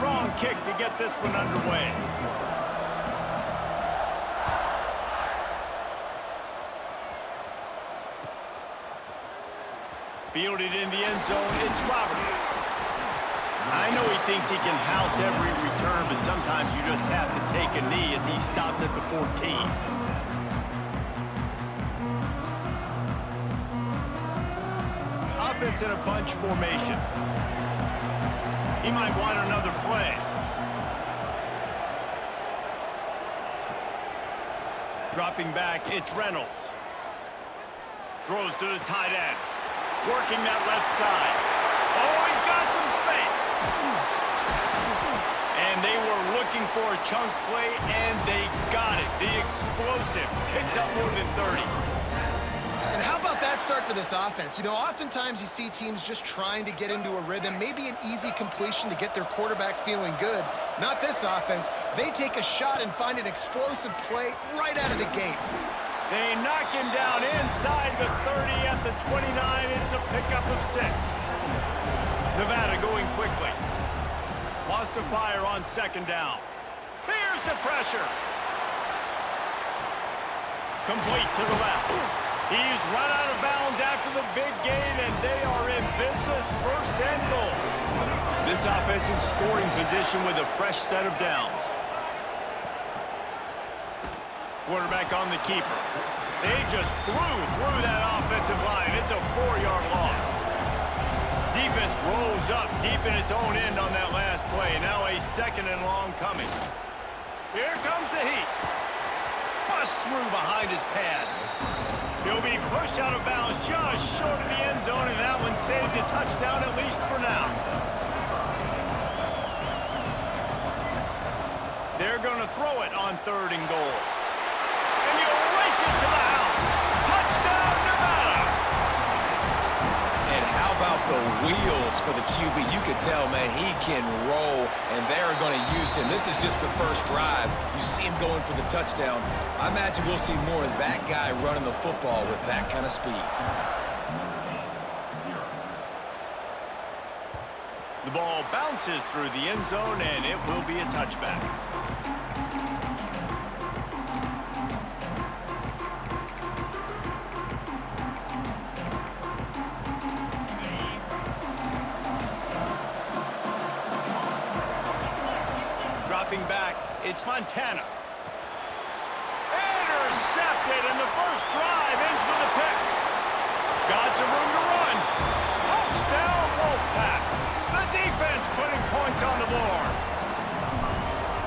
strong kick to get this one underway. Fielded in the end zone, it's Roberts. I know he thinks he can house every return, but sometimes you just have to take a knee as he stopped at the 14. Offense in a bunch formation. He might want another play. Dropping back, it's Reynolds. Throws to the tight end. Working that left side. Oh, he's got some space. And they were looking for a chunk play, and they got it. The explosive picks up more than 30. And how about that start for this offense? You know, oftentimes you see teams just trying to get into a rhythm, maybe an easy completion to get their quarterback feeling good. Not this offense. They take a shot and find an explosive play right out of the gate. They knock him down inside the 30 at the 29. It's a pickup of 6. Nevada going quickly. Lost to fire on second down. Here's the pressure. Complete to the left. He's run out of bounds after the big gain, and they are in business, first and goal. This offense in scoring position with a fresh set of downs. Quarterback on the keeper. They just blew through that offensive line. It's a 4-yard loss. Defense rolls up deep in its own end on that last play. Now a second and long coming. Here comes the heat. Bust through behind his pad. He'll be pushed out of bounds just short of the end zone, and that one saved a touchdown at least for now. They're going to throw it on 3rd and goal. And he'll race it to the house. Touchdown, Nevada! And how about the wheels for the QB? You could tell, man, he can roll, and they're going to use him. This is just the first drive. You see him going for the touchdown. I imagine we'll see more of that guy running the football with that kind of speed. The ball bounces through the end zone, and it will be a touchback. Dropping back, it's Montana. Intercepted, and the first drive ends with a pick. Got some room to run. Touchdown, Wolfpack. The defense putting points on the board.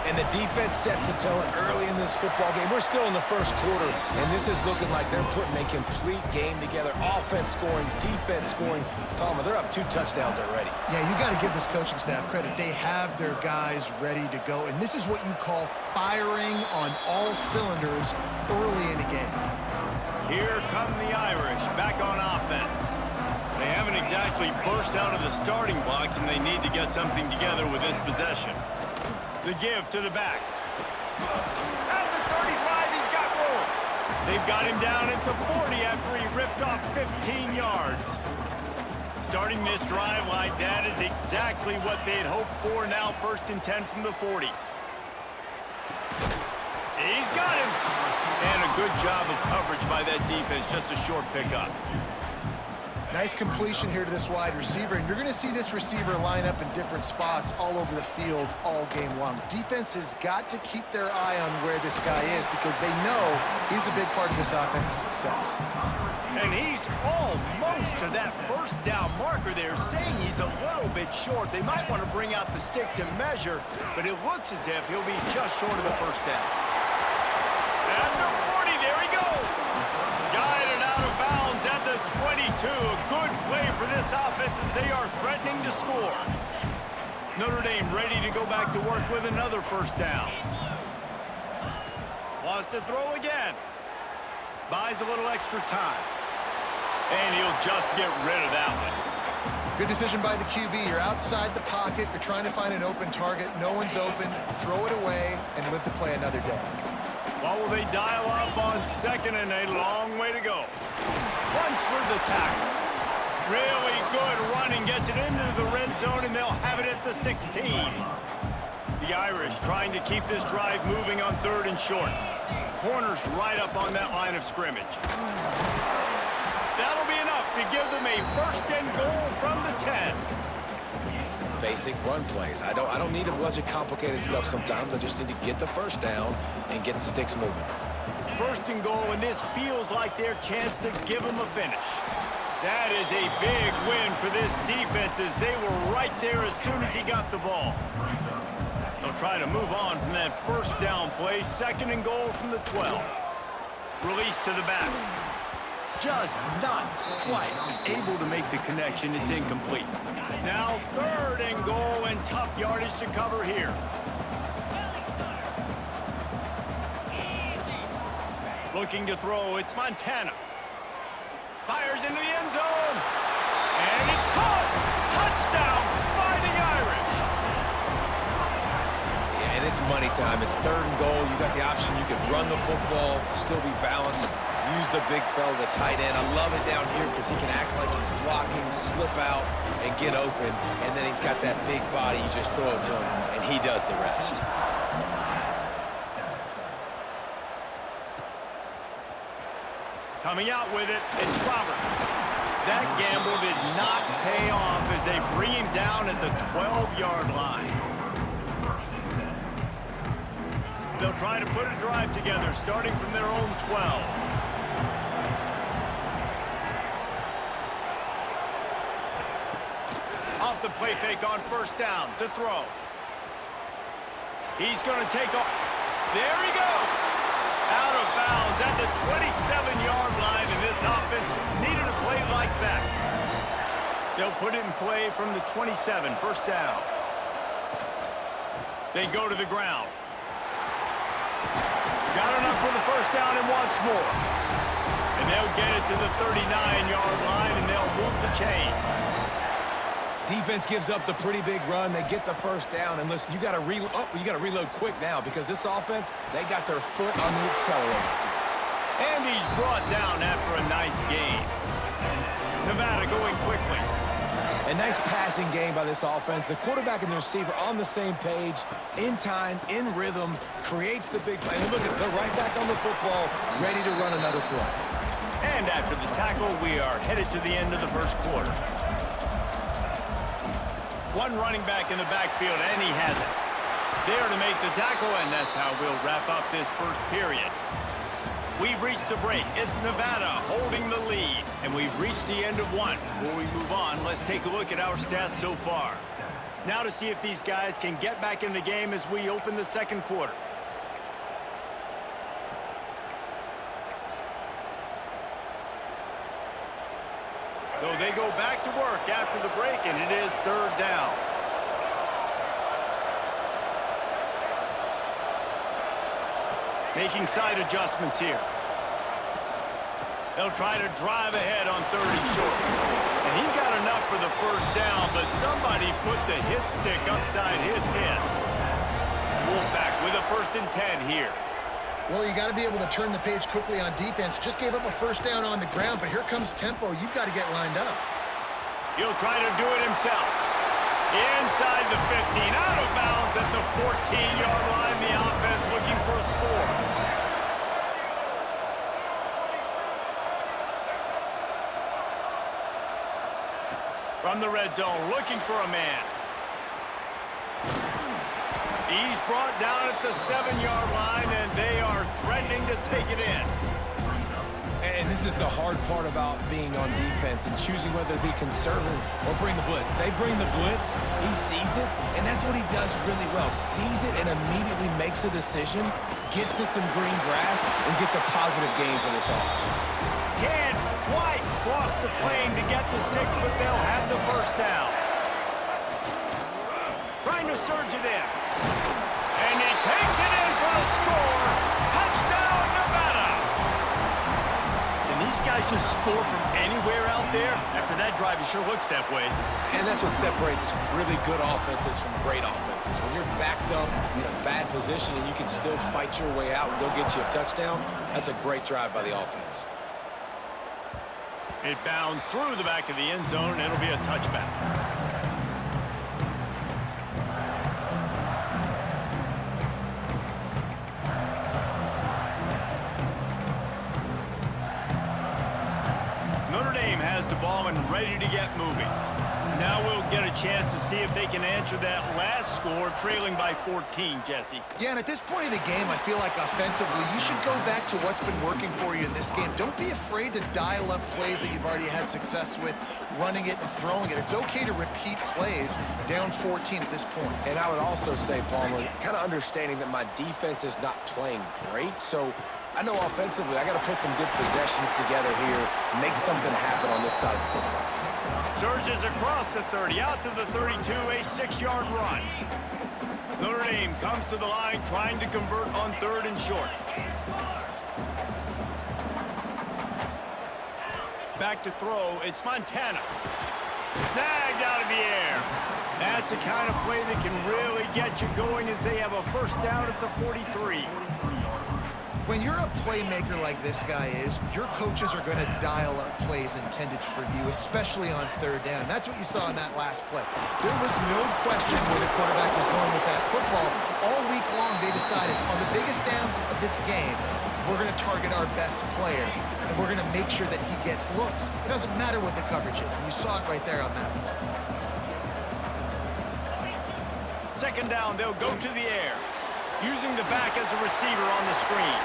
And the defense sets the tone early in this football game. We're still in the first quarter, and this is looking like they're putting a complete game together. Offense scoring, defense scoring. Palmer, they're up 2 touchdowns already. Yeah, you got to give this coaching staff credit. They have their guys ready to go, and this is what you call firing on all cylinders early in a game. Here come the Irish back on offense. They haven't exactly burst out of the starting blocks, and they need to get something together with this possession. The give to the back. At the 35, he's got room. They've got him down at the 40 after he ripped off 15 yards. Starting this drive like that is exactly what they'd hoped for. Now 1st and 10 from the 40. He's got him. And a good job of coverage by that defense. Just a short pickup. Nice completion here to this wide receiver, and you're going to see this receiver line up in different spots all over the field all game long. Defense has got to keep their eye on where this guy is because they know he's a big part of this offense's success. And he's almost to that first down marker there, saying he's a little bit short. They might want to bring out the sticks and measure, but it looks as if he'll be just short of the first down. At the 40, there he goes. Guided out of bounds at the 22. A good play for this offense as they are threatening to score. Notre Dame ready to go back to work with another first down. Wants to throw again. Buys a little extra time. And he'll just get rid of that one. Good decision by the QB. You're outside the pocket. You're trying to find an open target. No one's open. Throw it away and live to play another day. Well, will they dial up on 2nd and a long way to go? Once for the tackle. Really good running, gets it into the red zone, and they'll have it at the 16. The Irish trying to keep this drive moving on 3rd and short. Corners right up on that line of scrimmage. That'll be enough to give them a 1st and goal from the 10. Basic run plays. I don't need a bunch of complicated stuff sometimes. I just need to get the 1st down and get the sticks moving. 1st and goal, and this feels like their chance to give them a finish. That is a big win for this defense as they were right there as soon as he got the ball. They'll try to move on from that 1st down play. 2nd and goal from the 12. Release to the back. Just not quite able to make the connection. It's incomplete. Now 3rd and goal, and tough yardage to cover here. Looking to throw, it's Montana. Fires into the end zone. And it's caught. Touchdown, Fighting Irish. Yeah, and it's money time. It's 3rd and goal. You got the option. You can run the football, still be balanced. Use the big fella, the tight end. I love it down here because he can act like he's blocking, slip out, and get open. And then he's got that big body. You just throw it to him, and he does the rest. Coming out with it, it's Roberts. That gamble did not pay off as they bring him down at the 12-yard line. They'll try to put a drive together, starting from their own 12. Off the play fake on 1st down to throw. He's going to take off. There he goes. Out of bounds at the 27-yard line, and this offense needed a play like that. They'll put it in play from the 27, 1st down. They go to the ground. Got enough for the 1st down and wants more. And they'll get it to the 39-yard line, and they'll move the chains. Defense gives up the pretty big run. They get the 1st down, and listen, you got to reload quick now because this offense, they got their foot on the accelerator. And he's brought down after a nice gain. Nevada going quickly. A nice passing game by this offense. The quarterback and the receiver on the same page, in time, in rhythm, creates the big play. And look at, they're right back on the football, ready to run another play. And after the tackle, we are headed to the end of the 1st quarter. One running back in the backfield, and he has it. There to make the tackle, and that's how we'll wrap up this 1st period. We've reached the break. It's Nevada holding the lead, and we've reached the end of one. Before we move on, let's take a look at our stats so far. Now to see if these guys can get back in the game as we open the 2nd quarter. So they go back to work after the break, and it is 3rd down. Making side adjustments here. They'll try to drive ahead on 3rd and short. And he got enough for the 1st down, but somebody put the hit stick upside his head. Wolfpack with a 1st and 10 here. Well, you got to be able to turn the page quickly on defense. Just gave up a 1st down on the ground, but here comes tempo. You've got to get lined up. He'll try to do it himself. Inside the 15, out of bounds at the 14-yard line. The offense looking for a score. From the red zone, looking for a man. He's brought down at the 7-yard line, and they are threatening to take it in. And this is the hard part about being on defense and choosing whether to be conservative or bring the blitz. They bring the blitz, he sees it, and that's what he does really well. Sees it and immediately makes a decision, gets to some green grass, and gets a positive gain for this offense. Can't quite cross the plane to get the 6, but they'll have the 1st down. Trying to surge it in. And he takes it in for a score. Touchdown, Nevada! And these guys just score from anywhere out there? After that drive, it sure looks that way. And that's what separates really good offenses from great offenses. When you're backed up in a bad position and you can still fight your way out and go get you a touchdown, that's a great drive by the offense. It bounds through the back of the end zone, and it'll be a touchback. Notre Dame has the ball and ready to get moving. Now we'll get a chance to see if they can answer that last score, trailing by 14, Jesse. Yeah, and at this point in the game, I feel like offensively, you should go back to what's been working for you in this game. Don't be afraid to dial up plays that you've already had success with, running it and throwing it. It's okay to repeat plays down 14 at this point. And I would also say, Palmer, kind of understanding that my defense is not playing great, so I know offensively I got to put some good possessions together here, make something happen on this side of the football. Surges across the 30, out to the 32, a 6-yard run. Notre Dame comes to the line trying to convert on 3rd and short. Back to throw, it's Montana. Snagged out of the air. That's the kind of play that can really get you going as they have a first down at the 43. When you're a playmaker like this guy is, your coaches are going to dial up plays intended for you, especially on 3rd down. That's what you saw in that last play. There was no question where the quarterback was going with that football. All week long, they decided on the biggest downs of this game, we're going to target our best player, and we're going to make sure that he gets looks. It doesn't matter what the coverage is, and you saw it right there on that one. 2nd down, they'll go to the air, using the back as a receiver on the screen.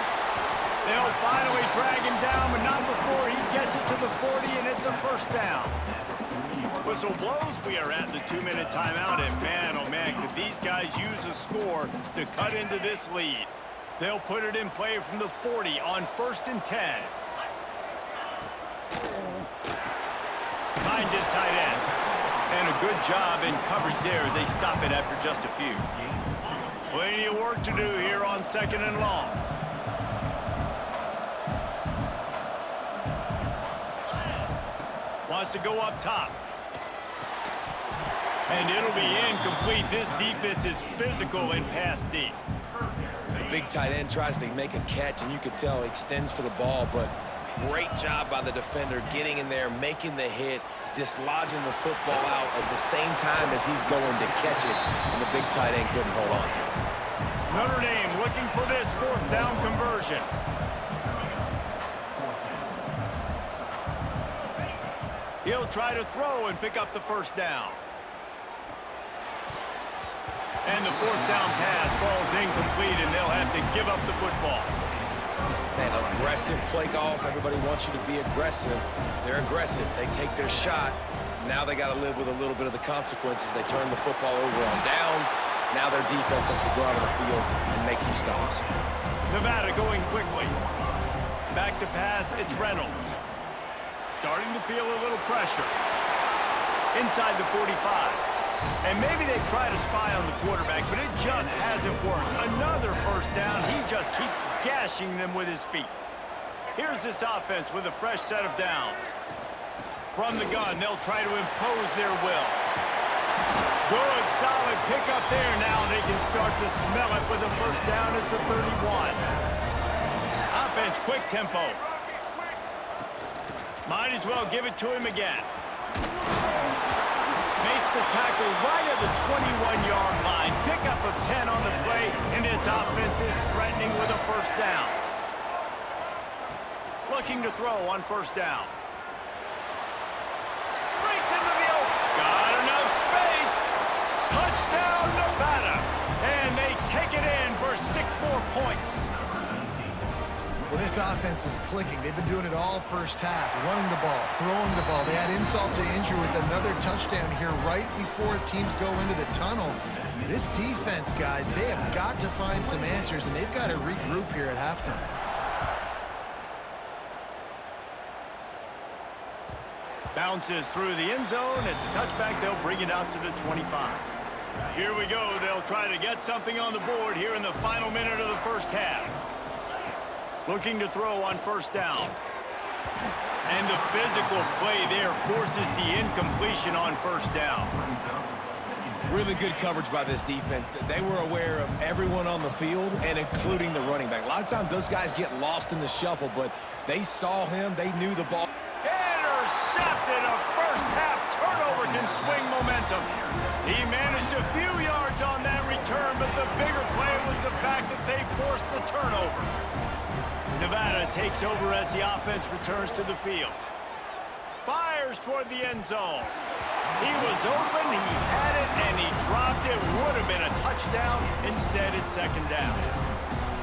They'll finally drag him down, but not before he gets it to the 40, and it's a first down. Whistle blows. We are at the 2-minute timeout, and man, oh man, could these guys use a score to cut into this lead. They'll put it in play from the 40 on 1st and 10. Finds his tight end. And a good job in coverage there as they stop it after just a few. Plenty of work to do here on 2nd and long. Wants to go up top. And it'll be incomplete. This defense is physical and pass deep. The big tight end tries to make a catch, and you could tell he extends for the ball, but great job by the defender getting in there, making the hit, dislodging the football out at the same time as he's going to catch it, and the big tight end couldn't hold on to it. Notre Dame looking for this 4th down conversion. He'll try to throw and pick up the 1st down. And the 4th down pass falls incomplete, and they'll have to give up the football. Man, aggressive play calls. Everybody wants you to be aggressive. They're aggressive. They take their shot. Now they got to live with a little bit of the consequences. They turn the football over on downs. Now their defense has to go out on the field and make some stops. Nevada going quickly. Back to pass, it's Reynolds. Starting to feel a little pressure. Inside the 45. And maybe they've tried to spy on the quarterback, but it just hasn't worked. Another first down. He just keeps gashing them with his feet. Here's this offense with a fresh set of downs. From the gun, they'll try to impose their will. Good, solid pickup there. Now they can start to smell it with a first down at the 31. Offense, quick tempo. Might as well give it to him again. Makes the tackle right at the 21-yard line. Pickup of 10 on the play, and his offense is threatening with a first down. Looking to throw on 1st down. Breaks into the open. Got enough space. Touchdown, Nevada. And they take it in for 6 more points. Well, this offense is clicking. They've been doing it all first half, running the ball, throwing the ball. They had insult to injury with another touchdown here right before teams go into the tunnel. This defense, guys, they have got to find some answers, and they've got to regroup here at halftime. Bounces through the end zone. It's a touchback. They'll bring it out to the 25. Here we go. They'll try to get something on the board here in the final minute of the first half. Looking to throw on 1st down. And the physical play there forces the incompletion on 1st down. Really good coverage by this defense. They were aware of everyone on the field, and including the running back. A lot of times those guys get lost in the shuffle, but they saw him. They knew the ball. intercepted. A first-half turnover can swing momentum. He managed a few yards on that return, but the bigger play was the fact that they forced the turnover. Nevada takes over as the offense returns to the field. Fires toward the end zone. He was open, he had it, and he dropped it. Would have been a touchdown. Instead, it's second down.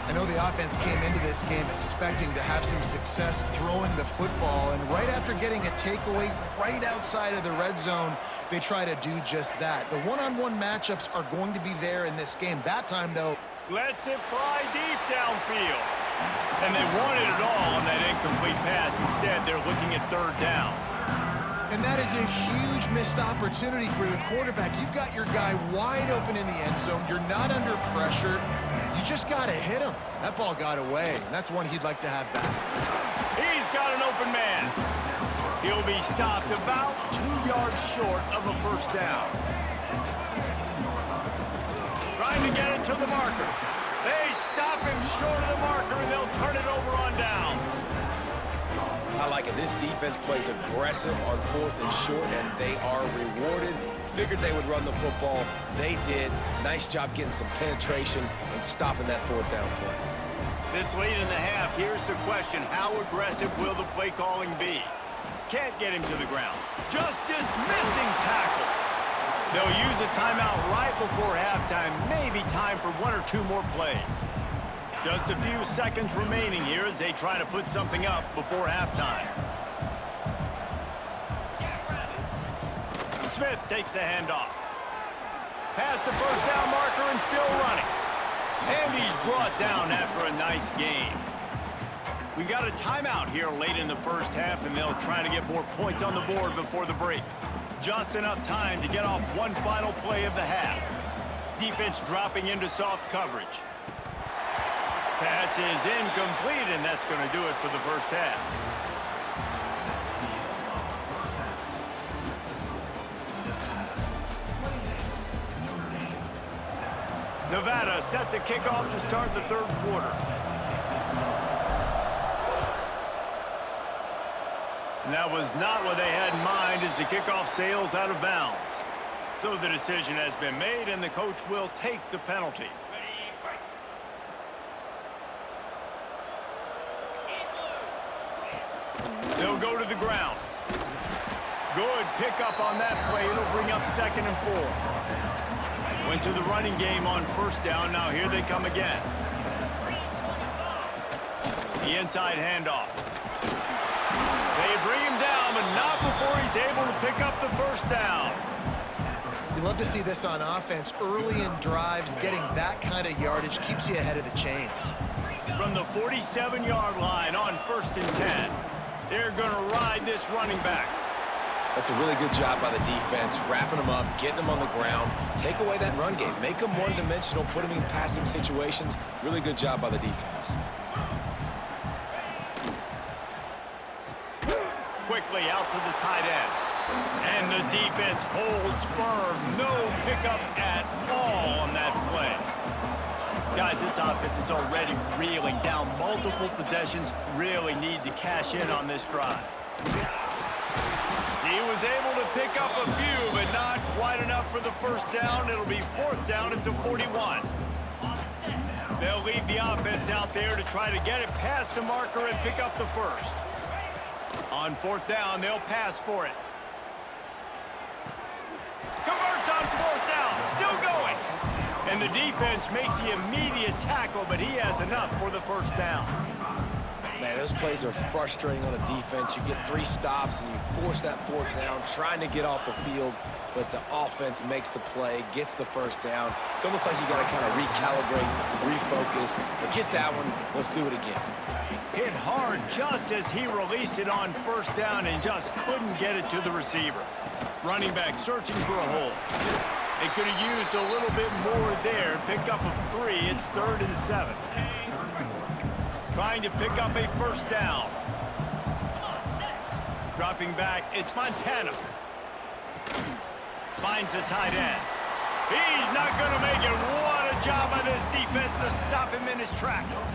I know the offense came into this game expecting to have some success throwing the football, and right after getting a takeaway right outside of the red zone, they try to do just that. The one-on-one matchups are going to be there in this game. That time, though, lets it fly deep downfield. And they wanted it all on that incomplete pass. Instead, they're looking at third down. and that is a huge missed opportunity for the quarterback. You've got your guy wide open in the end zone. You're not under pressure. You just got to hit him. That ball got away, and that's one he'd like to have back. He's got an open man. He'll be stopped about 2 yards short of a first down. Trying to get it to the marker. They stop him short of the marker, and they'll turn it over on downs. I like it. This defense plays aggressive on 4th and short, and they are rewarded. Figured they would run the football. They did. Nice job getting some penetration and stopping that 4th down play. This late in the half, here's the question. How aggressive will the play calling be? Can't get him to the ground. Just dismissing tackles. They'll use a timeout right before halftime. Maybe time for 1 or 2 more plays. Just a few seconds remaining here as they try to put something up before halftime. Smith takes the handoff. Past the first down marker and still running. And he's brought down after a nice game. We got a timeout here late in the first half, and they'll try to get more points on the board before the break. Just enough time to get off one final play of the half. Defense dropping into soft coverage. Pass is incomplete, and that's going to do it for the first half. Nevada set to kick off to start the third quarter. And that was not what they had in mind as the kickoff sails out of bounds. So the decision has been made, and the coach will take the penalty. They'll go to the ground. Good pickup on that play. It'll bring up 2nd and 4. Went to the running game on first down. Now here they come again. The inside handoff. They bring him down, but not before he's able to pick up the first down. You love to see this on offense. Early in drives, getting that kind of yardage keeps you ahead of the chains. From the 47-yard line on 1st and 10, they're going to ride this running back. That's a really good job by the defense, wrapping them up, getting them on the ground, take away that run game, make them one-dimensional, put them in passing situations. Really good job by the defense. Quickly out to the tight end. And the defense holds firm. No pickup at all on that play. Guys, this offense is already reeling down multiple possessions. Really need to cash in on this drive. He was able to pick up a few, but not quite enough for the first down. It'll be 4th down at the 41. They'll leave the offense out there to try to get it past the marker and pick up the first. On 4th down, they'll pass for it. Converts on 4th down, still going. And the defense makes the immediate tackle, but he has enough for the first down. Man, those plays are frustrating on a defense. You get 3 stops and you force that 4th down, trying to get off the field, but the offense makes the play, gets the first down. It's almost like you got to kind of recalibrate, refocus. Forget that one. Let's do it again. Hit hard just as he released it on 1st down and just couldn't get it to the receiver. Running back searching for a hole. They could have used a little bit more there. Pick up a 3. It's 3rd and 7. Trying to pick up a first down. Dropping back, it's Montana. Finds the tight end. He's not going to make it. What a job by this defense to stop him in his tracks.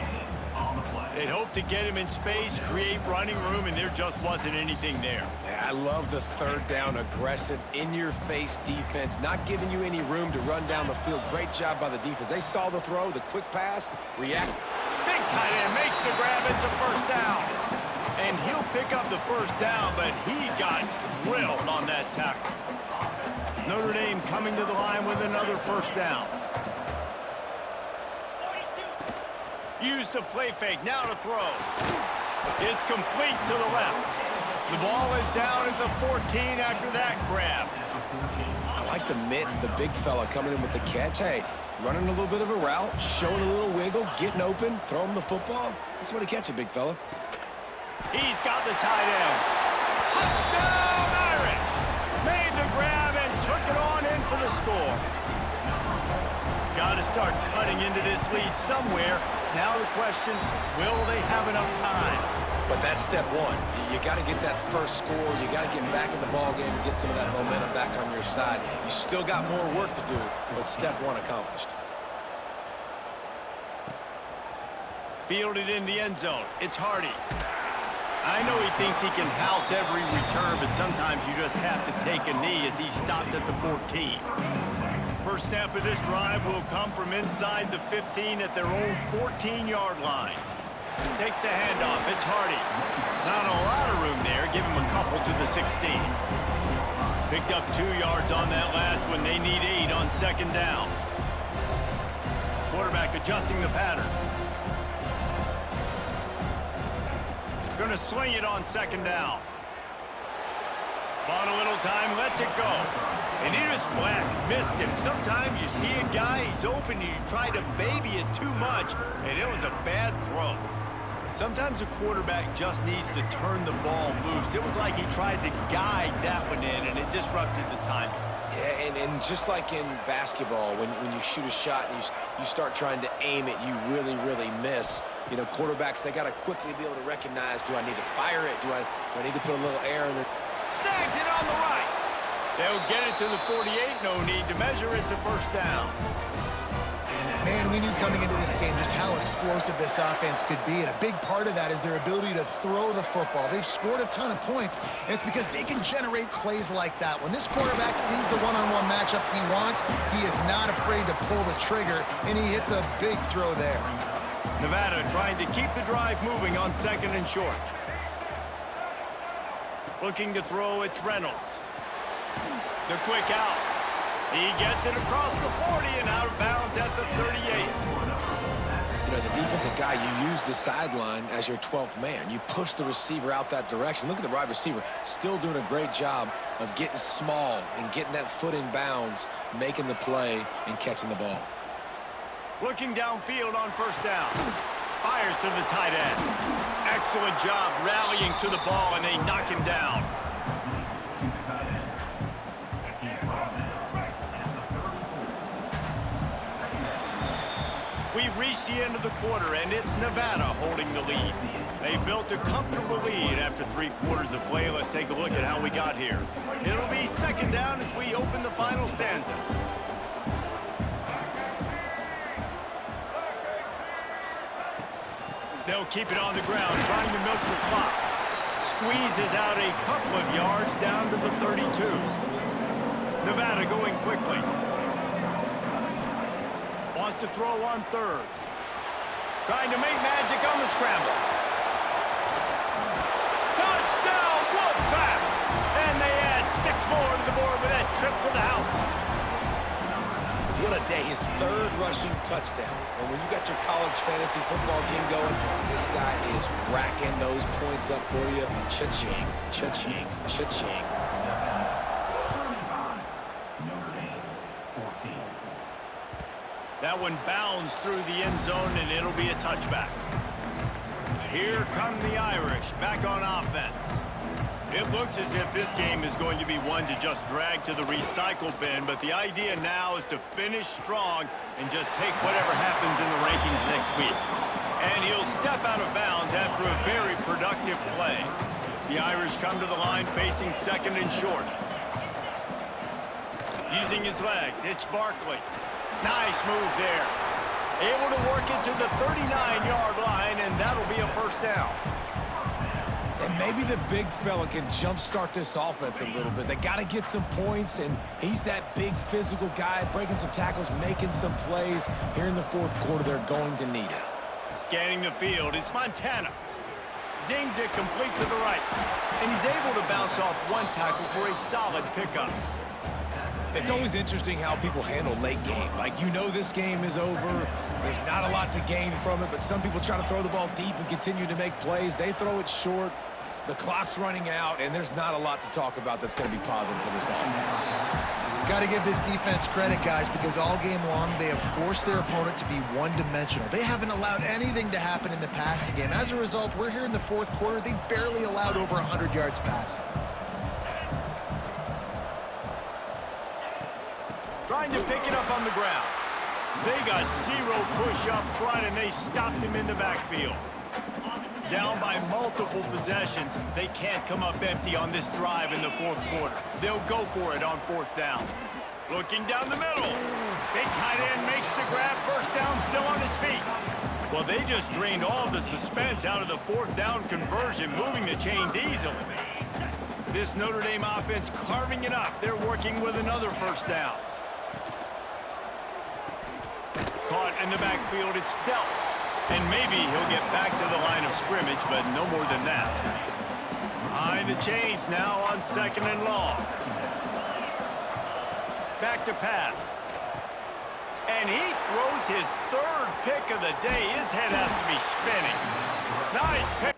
They'd hope to get him in space, create running room, and there just wasn't anything there. Yeah, I love the third down, aggressive, in-your-face defense, not giving you any room to run down the field. Great job by the defense. They saw the throw, the quick pass, react. Big tight end makes the grab. It's a first down. And he'll pick up the first down, but he got drilled on that tackle. Notre Dame coming to the line with another first down. Use the play fake, now to throw. It's complete to the left. The ball is down at the 14 after that grab. I like the mitts, the big fella coming in with the catch. Hey, running a little bit of a route, showing a little wiggle, getting open, throwing the football. That's what to catch it, big fella. He's got the tight end. Touchdown, Irish! Made the grab and took it on in for the score. Got to start cutting into this lead somewhere. Now the question, will they have enough time? But that's step one. You got to get that first score. You got to get back in the ball game and get some of that momentum back on your side. You still got more work to do, but step one accomplished. Fielded in the end zone. It's Hardy. I know he thinks he can house every return, but sometimes you just have to take a knee as he stopped at the 14. First snap of this drive will come from inside the 15 at their own 14-yard line. Takes the handoff. It's Hardy. Not a lot of room there. Give him a couple to the 16. Picked up 2 yards on that last one. They need 8 on second down. Quarterback adjusting the pattern. Going to sling it on second down. Bought a little time, lets it go. And he just flat missed him. Sometimes you see a guy, he's open, and you try to baby it too much, and it was a bad throw. Sometimes a quarterback just needs to turn the ball loose. It was like he tried to guide that one in, and it disrupted the timing. Yeah, and just like in basketball, when you shoot a shot and you start trying to aim it, you really miss. You know, quarterbacks, they got to quickly be able to recognize, do I need to fire it? Do I need to put a little air in it? Snags it on the right. They'll get it to the 48. No need to measure. It's a first down. Man, we knew coming into this game just how explosive this offense could be, and a big part of that is their ability to throw the football. They've scored a ton of points, and it's because they can generate plays like that. When this quarterback sees the one-on-one matchup he wants, he is not afraid to pull the trigger, and he hits a big throw there. Nevada trying to keep the drive moving on second and short. Looking to throw, it's Reynolds. The quick out. He gets it across the 40 and out of bounds at the 38. You know, as a defensive guy, you use the sideline as your 12th man. You push the receiver out that direction. Look at the wide receiver, still doing a great job of getting small and getting that foot in bounds, making the play and catching the ball. Looking downfield on first down. Fires to the tight end. Excellent job rallying to the ball, and they knock him down. We've reached the end of the quarter, and it's Nevada holding the lead. They've built a comfortable lead after 3 quarters of play. Let's take a look at how we got here. It'll be second down as we open the final stanza. They'll keep it on the ground, trying to milk the clock. Squeezes out a couple of yards down to the 32. Nevada going quickly. Wants to throw on third. Trying to make magic on the scramble. Touchdown, Wolfpack! And they add 6 more to the board with that trip to the house. What a day, his 3rd rushing touchdown. And when you got your college fantasy football team going, this guy is racking those points up for you. Cha-ching, cha-ching, cha-ching. That one bounds through the end zone, and it'll be a touchback. Here come the Irish back on offense. It looks as if this game is going to be one to just drag to the recycle bin, but the idea now is to finish strong and just take whatever happens in the rankings next week. And he'll step out of bounds after a very productive play. The Irish come to the line facing second and short. Using his legs, it's Barkley. Nice move there. Able to work it to the 39-yard line, and that'll be a first down. And maybe the big fella can jumpstart this offense a little bit. They got to get some points, and he's that big physical guy, breaking some tackles, making some plays. Here in the fourth quarter, they're going to need it. Scanning the field, it's Montana. Zings it complete to the right. And he's able to bounce off one tackle for a solid pickup. It's always interesting how people handle late game. Like, you know this game is over. There's not a lot to gain from it, but some people try to throw the ball deep and continue to make plays. They throw it short. The clock's running out, and there's not a lot to talk about that's going to be positive for this offense. Got to give this defense credit, guys, because all game long they have forced their opponent to be one-dimensional. They haven't allowed anything to happen in the passing game. As a result, we're here in the fourth quarter. They barely allowed over 100 yards passing. Trying to pick it up on the ground. They got zero push up front, and they stopped him in the backfield. Down by multiple possessions, they can't come up empty on this drive in the fourth quarter. They'll go for it on fourth down. Looking down the middle. Big tight end makes the grab. First down, still on his feet. Well, they just drained all of the suspense out of the fourth down conversion, moving the chains easily. This Notre Dame offense carving it up. They're working with another first down. Caught in the backfield, it's dealt. And maybe he'll get back to the line of scrimmage, but no more than that. Behind the chains now on second and long. Back to pass. And he throws his third pick of the day. His head has to be spinning. Nice pick.